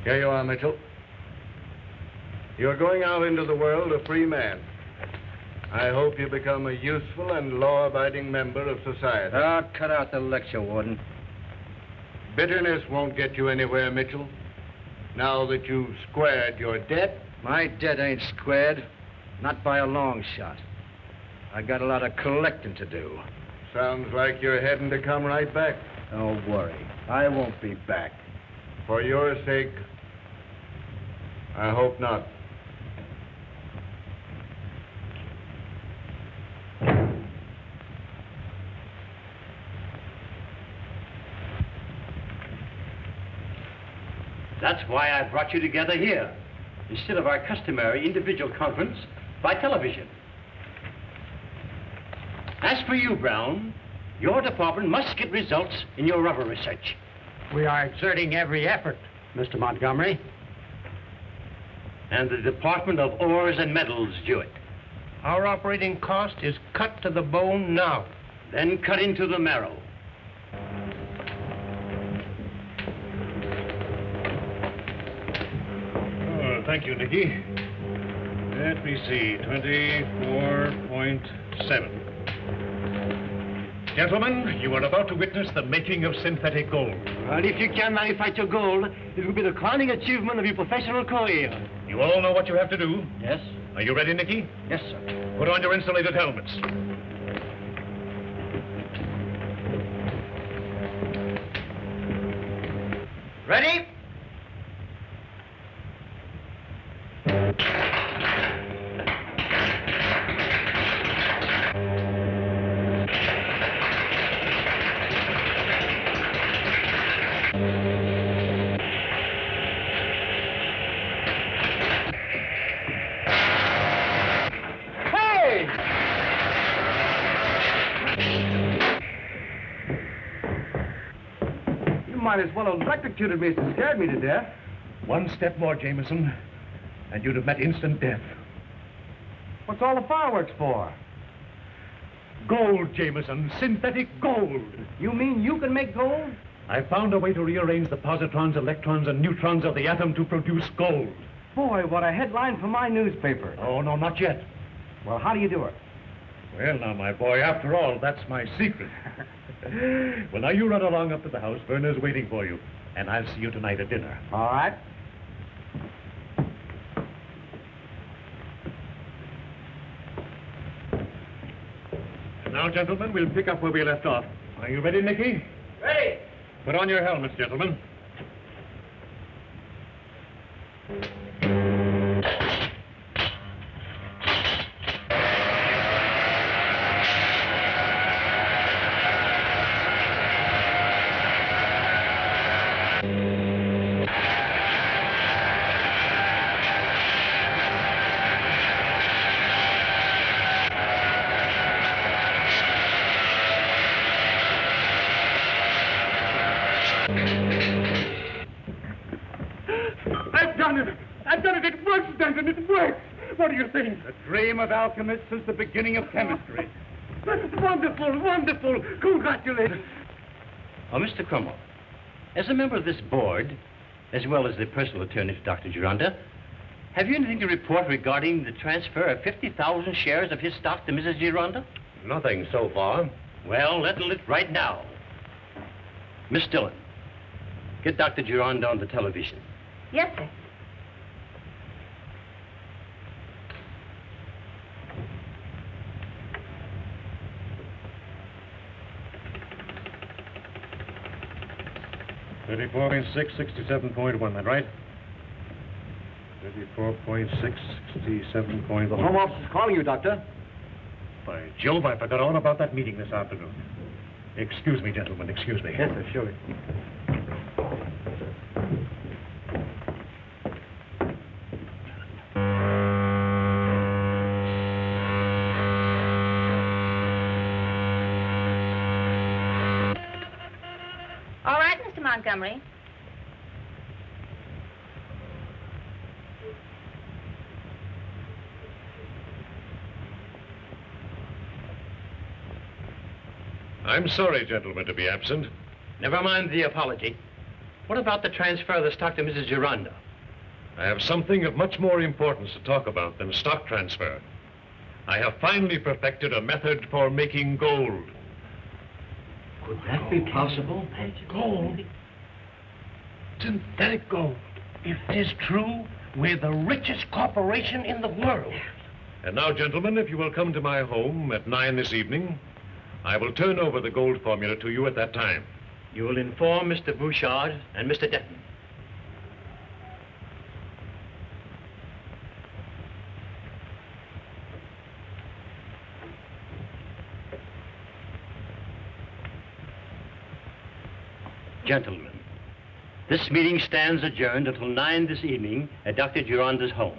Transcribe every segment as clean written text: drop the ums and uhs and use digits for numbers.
Here you are, Mitchell. You're going out into the world a free man. I hope you become a useful and law-abiding member of society. Ah, cut out the lecture, Warden. Bitterness won't get you anywhere, Mitchell. Now that you've squared your debt. My debt ain't squared. Not by a long shot. I got a lot of collecting to do. Sounds like you're heading to come right back. Don't worry. I won't be back. For your sake, I hope not. That's why I brought you together here, instead of our customary individual conference by television. As for you, Brown, your department must get results in your rubber research. We are exerting every effort, Mr. Montgomery. And the Department of Ores and Metals do it. Our operating cost is cut to the bone now. Then cut into the marrow. Oh, thank you, Nicky. Let me see, 24.7. Gentlemen, you are about to witness the making of synthetic gold. And if you can manufacture gold, it will be the crowning achievement of your professional career. You all know what you have to do? Yes? Are you ready, Nicky? Yes, sir. Put on your insulated helmets. Ready? Might as well have electrocuted me and scared me to death. One step more, Jameson, and you'd have met instant death. What's all the fireworks for? Gold, Jameson, synthetic gold. You mean you can make gold? I found a way to rearrange the positrons, electrons, and neutrons of the atom to produce gold. Boy, what a headline for my newspaper. Oh, no, not yet. Well, how do you do it? Well, now, my boy, after all, that's my secret. Well, now, you run along up to the house. Werner's waiting for you. And I'll see you tonight at dinner. All right. And now, gentlemen, we'll pick up where we left off. Are you ready, Nicky? Ready. Put on your helmets, gentlemen. I've done it. It works, Denton. It works. What do you think? The dream of alchemists is the beginning of chemistry. That's wonderful, wonderful. Congratulations. Oh, Mr. Cromwell, as a member of this board, as well as the personal attorney to Dr. Gironda, have you anything to report regarding the transfer of 50,000 shares of his stock to Mrs. Gironda? Nothing so far. Well, settle it right now. Miss Dillon, get Dr. Gironda on the television. Yes, sir. $34.667.1, that right? 34.667.1. The Home Office is calling you, Doctor. By Jove, I forgot all about that meeting this afternoon. Excuse me, gentlemen, excuse me. Yes, sir, sure. All right, Mr. Montgomery. I'm sorry, gentlemen, to be absent. Never mind the apology. What about the transfer of the stock to Mrs. Gironda? I have something of much more importance to talk about than a stock transfer. I have finally perfected a method for making gold. Could that be possible? Gold? Synthetic gold. If it is true, we're the richest corporation in the world. And now, gentlemen, if you will come to my home at 9 this evening, I will turn over the gold formula to you at that time. You will inform Mr. Bouchard and Mr. Denton. Gentlemen, this meeting stands adjourned until 9 this evening at Dr. Gironda's home.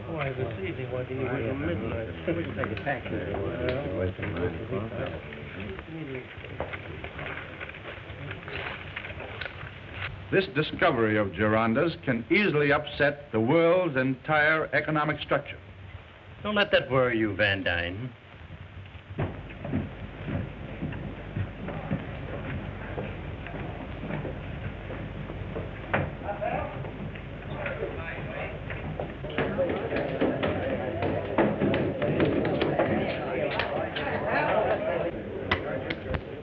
Why, this evening, what do you wait till midnight? We can take a taxi. This discovery of Gironda's can easily upset the world's entire economic structure. Don't let that worry you, Van Dyne.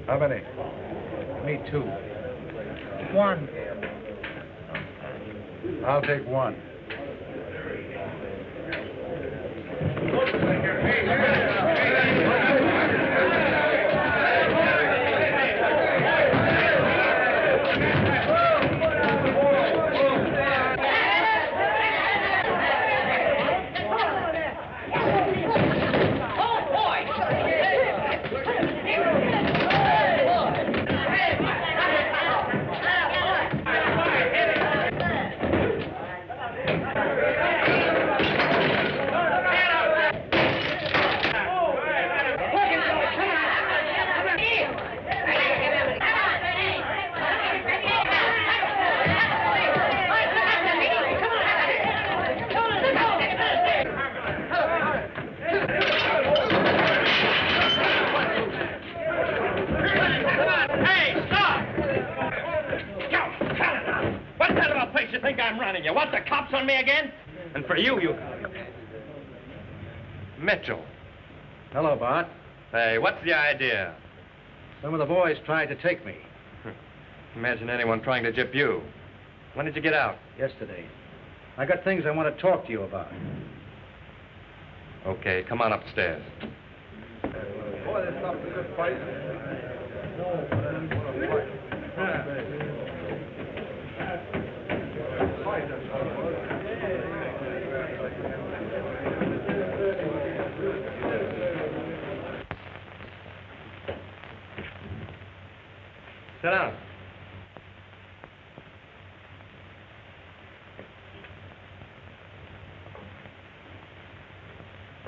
How many? Me, 2. 1. I'll take 1. You want the cops on me again? And for you... Mitchell. Hello, Bart. Hey, what's the idea? Some of the boys tried to take me. Imagine anyone trying to gyp you. When did you get out? Yesterday. I got things I want to talk to you about. Okay, come on upstairs. Boy, this stuff's a good fight. Sit down.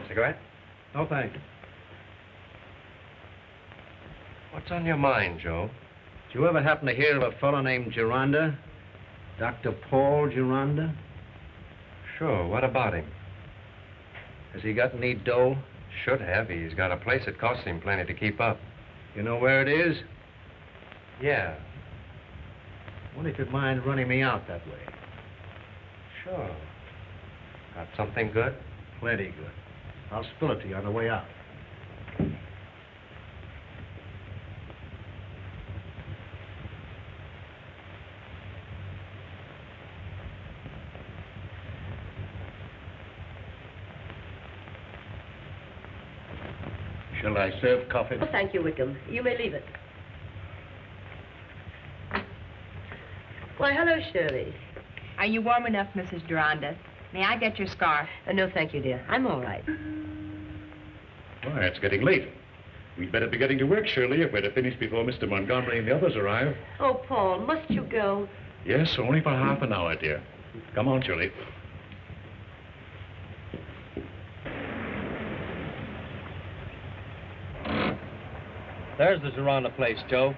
Cigarette? No, thanks. What's on your mind, Joe? Did you ever happen to hear of a fellow named Gironda? Dr. Paul Gironda? Sure, what about him? Has he got any dough? Should have. He's got a place that costs him plenty to keep up. You know where it is? Yeah, Wonder if you'd mind running me out that way. sure. Got something good? Plenty good. I'll spill it to you on the way out. Shall I serve coffee? Oh, thank you, Wickham. You may leave it. Why, hello, Shirley. Are you warm enough, Mrs. Gironda? May I get your scarf? No, thank you, dear. I'm all right. Why, it's getting late. We'd better be getting to work, Shirley, if we're to finish before Mr. Montgomery and the others arrive. Oh, Paul, must you go? Yes, only for half an hour, dear. Come on, Shirley. There's the Gironda place, Joe.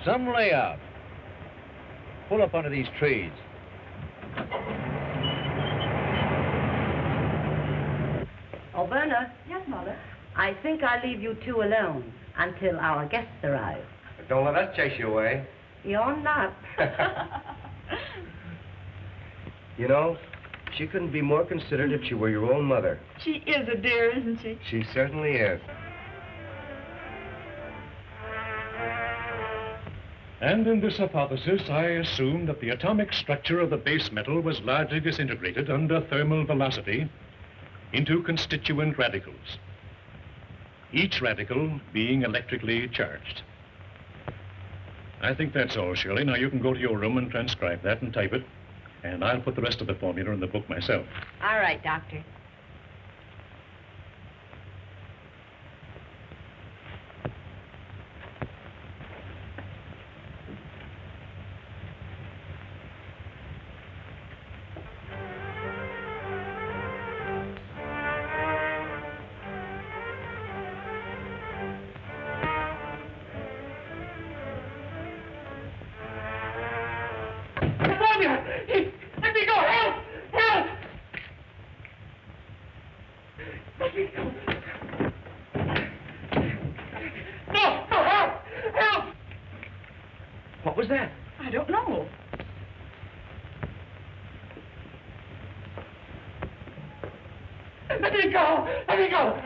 Some layout. Pull up under these trees. Oh, Berna. Yes, Mother. I think I'll leave you two alone until our guests arrive. But don't let us chase you away. You're not. You know, she couldn't be more considerate if she were your own mother. She is a dear, isn't she? She certainly is. And in this hypothesis, I assume that the atomic structure of the base metal was largely disintegrated under thermal velocity into constituent radicals, each radical being electrically charged. I think that's all, Shirley. Now you can go to your room and transcribe that and type it, and I'll put the rest of the formula in the book myself. All right, Doctor. Let me go! Help! Help! Let me go! No! No! Help! Help! What was that? I don't know. Let me go! Let me go!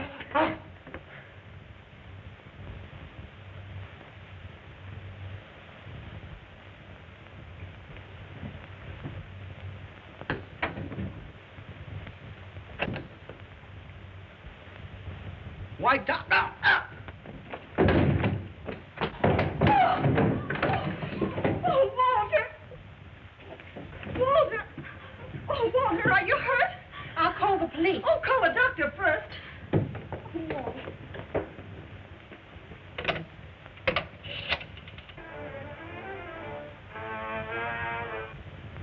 Why, Doc, now! Oh, Walter! Walter! Oh, Walter, are you hurt? I'll call the police. Oh, call the doctor first. Oh, Walter.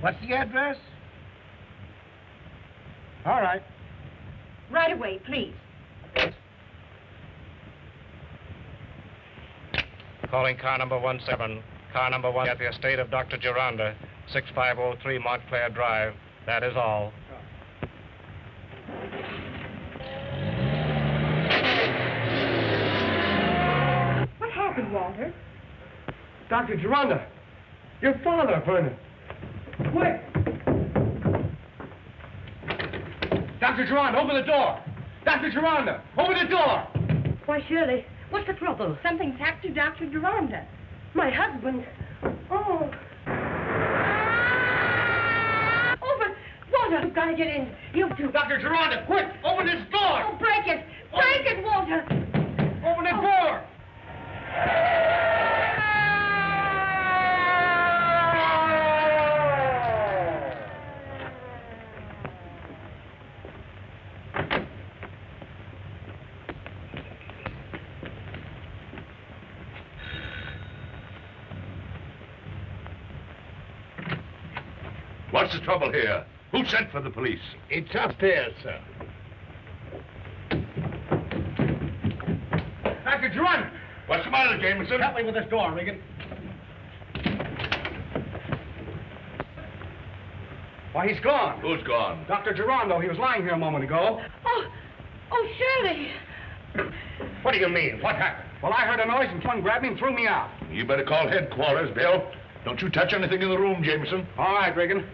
What's the address? All right. Right away, please. Calling car number 17. Car number 1 at the estate of Dr. Gironda, 6503 Montclair Drive. That is all. What happened, Walter? Dr. Gironda, your father, Vernon. Quick! Dr. Gironda, open the door! Dr. Gironda, open the door! Why, Shirley, what's the trouble? Something's happened to Dr. Gironda. My husband. Oh. Open! Walter, you've got to get in. You two. Dr. Gironda, quick! Open this door! Oh, break it! Break it, Walter! Open the door! What's the trouble here? Who sent for the police? It's upstairs, sir. Dr. Gironda! What's the matter, Jameson? Help me with this door, Regan. Why, he's gone. Who's gone? Dr. Gironda, he was lying here a moment ago. Oh, Shirley! What do you mean? What happened? Well, I heard a noise and someone grabbed me and threw me out. You better call headquarters, Bill. Don't you touch anything in the room, Jameson. All right, Regan.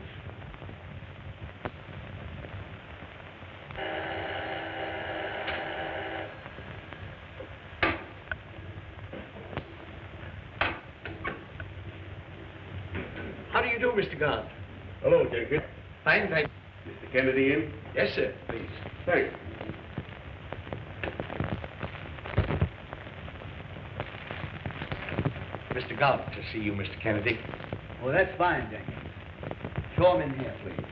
How do you do, Mr. Gant? Hello, Jenkins. Fine, thank you. Mr. Kennedy in? Yes, sir, please. Thanks. Mr. Gant to see you, Mr. Kennedy. Well, that's fine, Jenkins. Show him in here, please.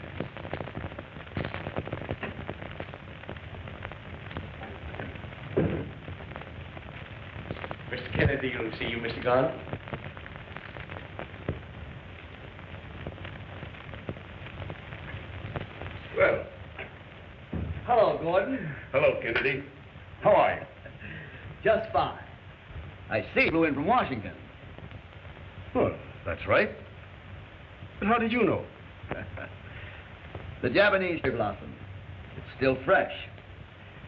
Mr. Kennedy will see you, Mr. Gant. Well, Hello, Gordon. hello, Kennedy. How are you? Just fine. I see you flew in from Washington. Well, that's right. But how did you know? The Japanese cherry blossom. It's still fresh.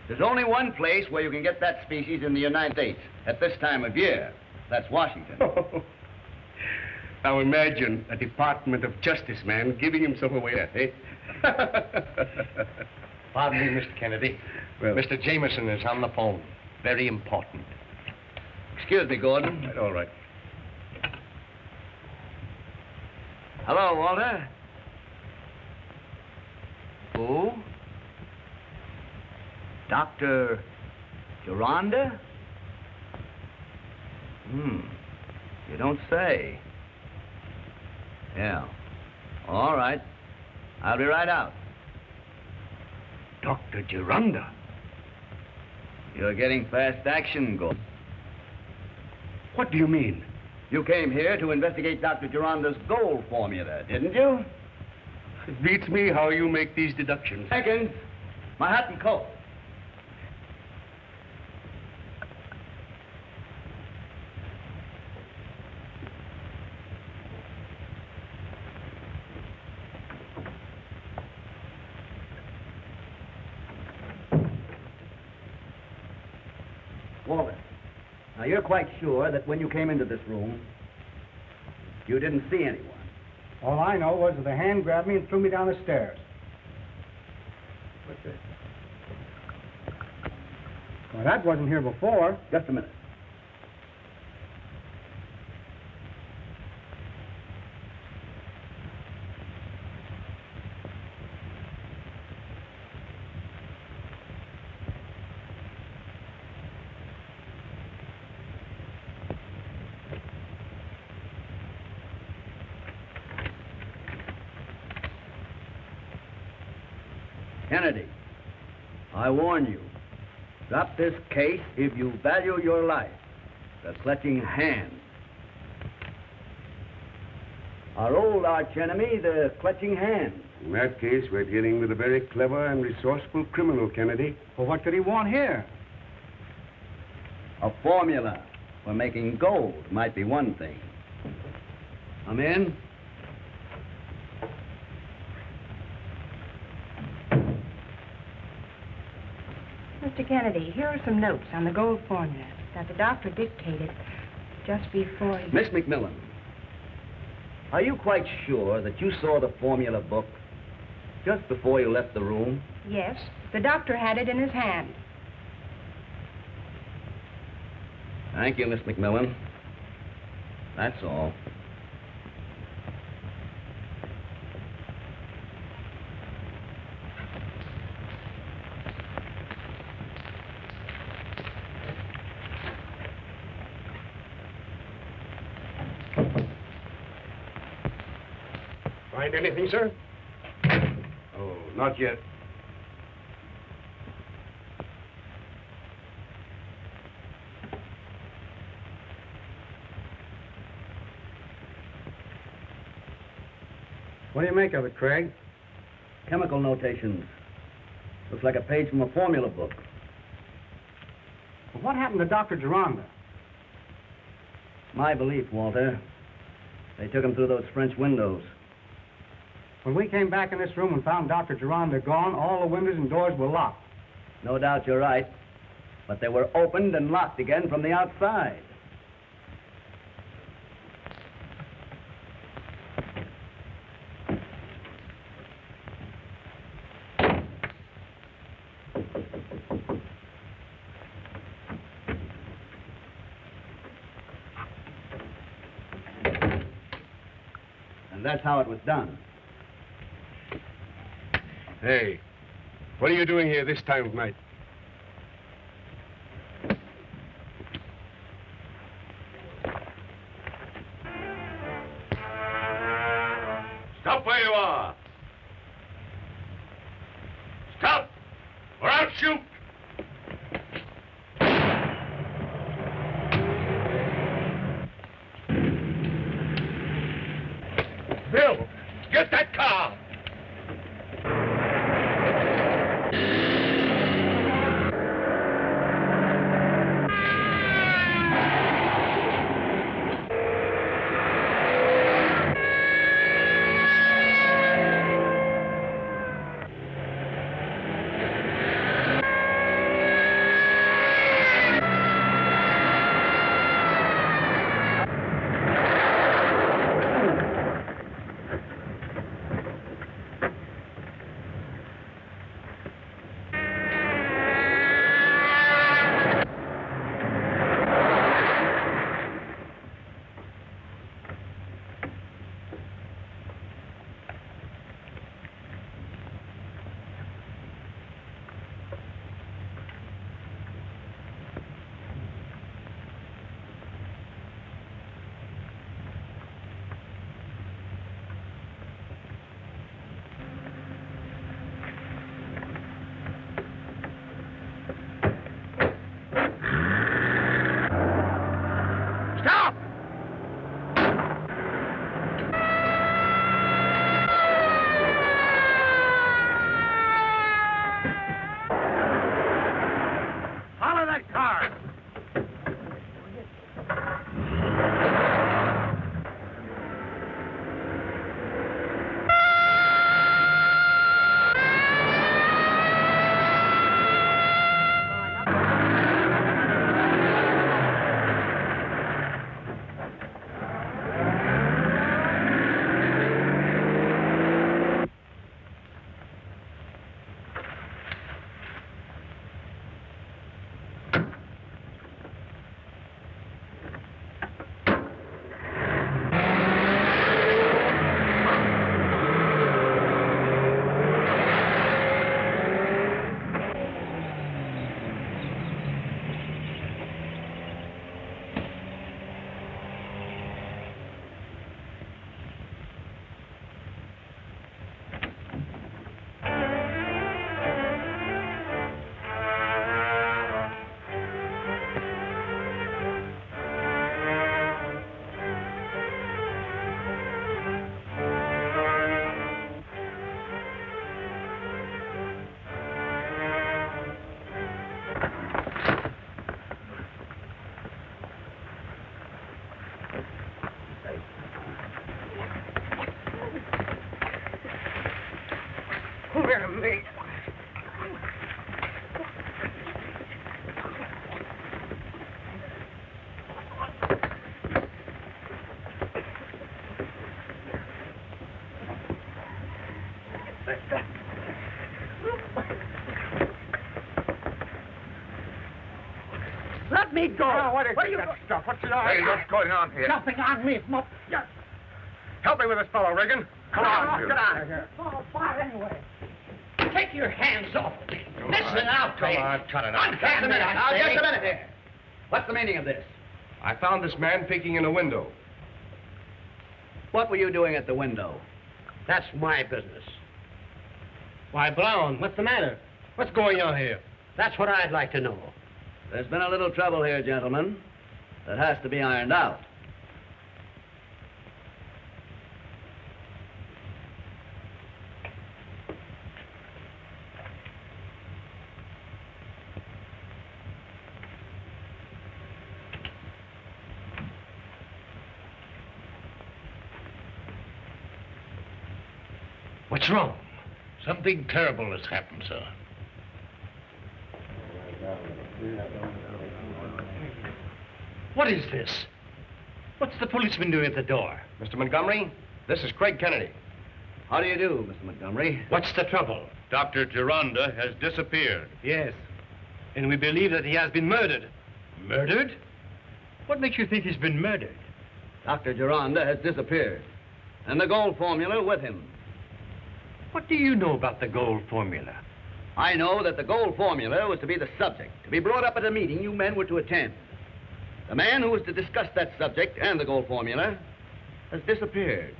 There's only one place where you can get that species in the United States at this time of year. That's Washington. Now imagine a Department of Justice man giving himself away, eh? Pardon me, Mr. Kennedy. Well, Mr. Jameson is on the phone. Very important. Excuse me, Gordon. all right. Hello, Walter. Who? Dr. Gironda? You don't say. Yeah. All right. I'll be right out. Dr. Gironda? You're getting fast action, Gordon. What do you mean? You came here to investigate Dr. Gironda's gold formula, didn't you? It beats me how you make these deductions. Seconds. My hat and coat. Walter, now you're quite sure that when you came into this room, you didn't see anyone? All I know was that the hand grabbed me and threw me down the stairs. What's this? Well, that wasn't here before. Just a minute. Kennedy, I warn you, drop this case if you value your life. The Clutching Hand. Our old archenemy, the Clutching Hand. In that case, we're dealing with a very clever and resourceful criminal, Kennedy. Well, what could he want here? A formula for making gold might be one thing. Come in. Mr. Kennedy, here are some notes on the gold formula that the doctor dictated just before he... Miss McMillan, are you quite sure that you saw the formula book just before you left the room? Yes, the doctor had it in his hand. Thank you, Miss McMillan. That's all. Find anything, sir? Oh, not yet. What do you make of it, Craig? Chemical notations. Looks like a page from a formula book. Well, what happened to Dr. Gironda? My belief, Walter, they took him through those French windows. When we came back in this room and found Dr. Gironda gone, all the windows and doors were locked. No doubt you're right, but they were opened and locked again from the outside. And that's how it was done. Hey, what are you doing here this time of night? Stop where you are. Stop, or I'll shoot. Bill, get that car. Wait a minute. Let me go. Oh, what is What are you that go- stuff? What's the Hey, what's going on here? Jumping on me, Smoke. Help me with this fellow, Reagan. Come on. Get out of here. Oh, fire anyway. Take your hands off me. This is an outrage. Come on, cut it out. Just a minute. Now, just a minute here. What's the meaning of this? I found this man peeking in a window. What were you doing at the window? That's my business. Why, Brown, what's the matter? What's going on here? That's what I'd like to know. There's been a little trouble here, gentlemen. That has to be ironed out. What's wrong? Something terrible has happened, sir. What is this? What's the policeman doing at the door? Mr. Montgomery, this is Craig Kennedy. How do you do, Mr. Montgomery? What's the trouble? Dr. Geronda has disappeared. Yes. And we believe that he has been murdered. Murdered? What makes you think he's been murdered? Dr. Geronda has disappeared. And the gold formula with him. What do you know about the gold formula? I know that the gold formula was to be the subject, to be brought up at a meeting you men were to attend. The man who was to discuss that subject and the gold formula has disappeared.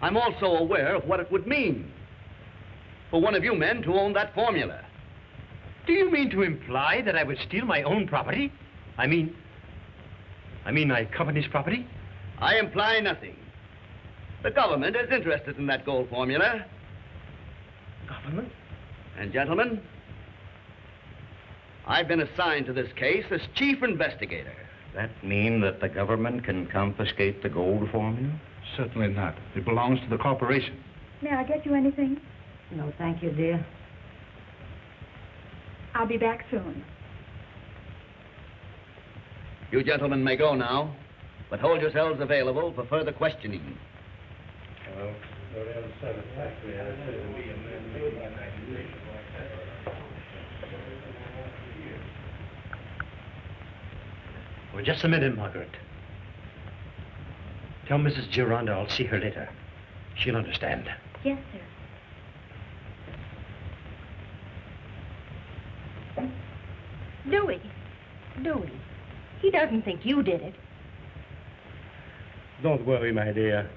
I'm also aware of what it would mean for one of you men to own that formula. Do you mean to imply that I would steal my own property? I mean my company's property? I imply nothing. The government is interested in that gold formula. Government? And gentlemen, I've been assigned to this case as chief investigator. That mean that the government can confiscate the gold formula? Certainly not. It belongs to the corporation. May I get you anything? No, thank you, dear. I'll be back soon. You gentlemen may go now, but hold yourselves available for further questioning. Well, just a minute, Margaret. Tell Mrs. Geronda I'll see her later. She'll understand. Yes, sir. Louis. Louis. He doesn't think you did it. Don't worry, my dear.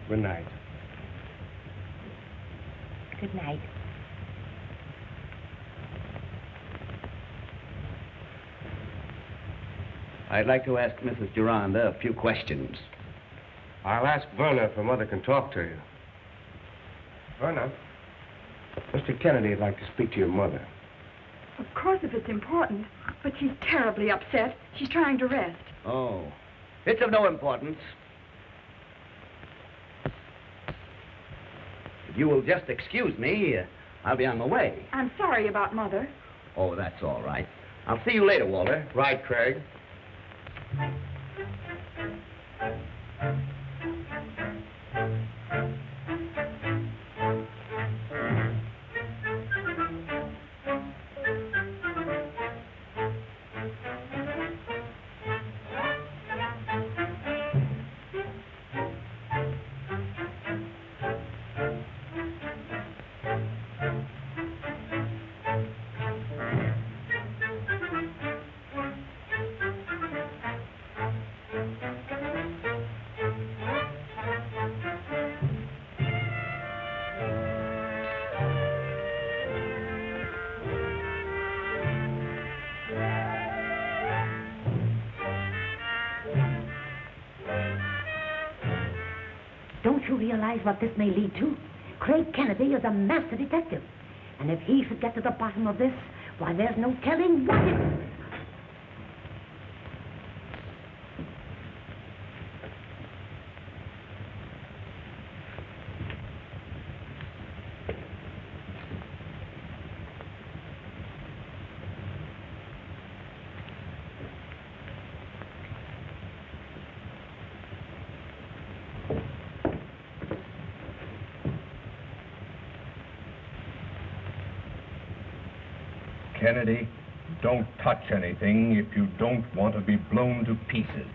Good night. Good night. I'd like to ask Mrs. Geronda a few questions. I'll ask Verna if her mother can talk to you. Verna, Mr. Kennedy would like to speak to your mother. Of course, if it's important. But she's terribly upset. She's trying to rest. Oh, it's of no importance. If you will just excuse me, I'll be on my way. I'm sorry about Mother. Oh, that's all right. I'll see you later, Walter. Right, Craig. Don't you realize what this may lead to? Craig Kennedy is a master detective. And if he should get to the bottom of this, why, there's no telling what it... Kennedy, don't touch anything if you don't want to be blown to pieces.